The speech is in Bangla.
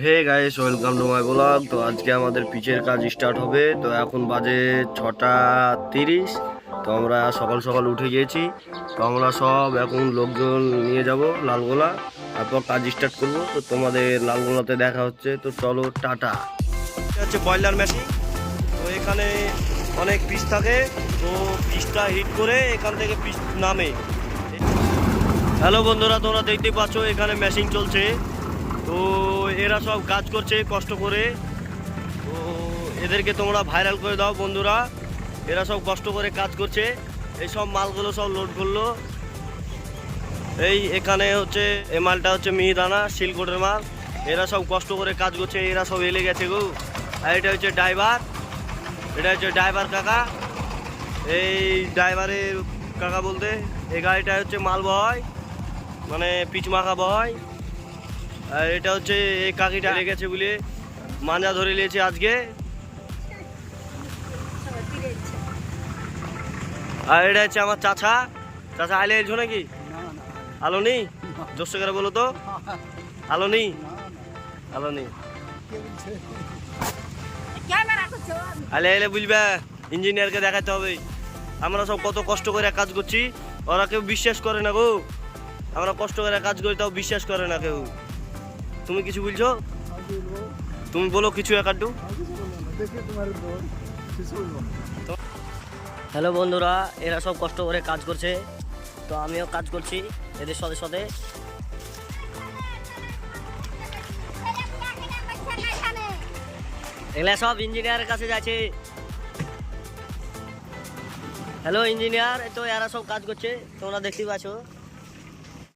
Hey guys, welcome to my blog. তো আজকে আমাদের পিচের কাজ স্টার্ট হবে। তো এখন বাজে 6:30। তো আমরা সকাল সকাল উঠে গিয়েছি। তো আমরা সব এখন লোকজন নিয়ে যাব লালগোলা, তারপর কাজ স্টার্ট করব। তো তোমাদের লালগোলাতে দেখা হচ্ছে। তো চলো, টাটা। এটা হচ্ছে বয়লার মেশিন। তো এখানে অনেক পিচ থাকে। তো পিচটা হিট করে এখান থেকে পিচ নামে। হ্যালো বন্ধুরা, তোমরা দেখতেই পাচ্ছ এখানে মেশিন চলছে। তো এরা সব কাজ করছে কষ্ট করে। তো এদেরকে তোমরা ভাইরাল করে দাও বন্ধুরা। এরা সব কষ্ট করে কাজ করছে। এই সব মালগুলো সব লোড করলো। এই এখানে হচ্ছে এই মালটা হচ্ছে মিহিদানা শিলকোটের মাল। এরা সব কষ্ট করে কাজ করছে। এরা সব এলে গেছে গো। আর এটা হচ্ছে ড্রাইভার। এটা হচ্ছে ড্রাইভার কাকা। এই ড্রাইভারের কাকা বলতে এই গাড়িটা হচ্ছে মাল বয়, মানে পিচ মাখা বয়। আর এটা হচ্ছে এই কাকিটা লেগেছে বলে মাঞ্জা ধরে নিয়েছে আজকে। আর এটা হচ্ছে আমার চাচা। চাচা আইলে এলছো নাকি? আলো নেই, জোরসে করে বলো তো। আলো নেই, আলো নেই। আলে এলে বুঝবে, ইঞ্জিনিয়ারকে দেখাতে হবে আমরা সব কত কষ্ট করে কাজ করছি। ওরা কেউ বিশ্বাস করে না গো। আমরা কষ্ট করে কাজ করি তাও বিশ্বাস করে না কেউ। তুমি কিছু বলছো? তুমি বলো কিছু একাড্ডু। হ্যালো বন্ধুরা, এরা সব কষ্ট করে কাজ করছে। তো আমিও কাজ করছি এদের সাথে সাথে। এগুলা সব ইঞ্জিনিয়ারের কাছে যাচ্ছে। হ্যালো ইঞ্জিনিয়ার, তো এরা সব কাজ করছে, তোমরা দেখতেই পাচ্ছ।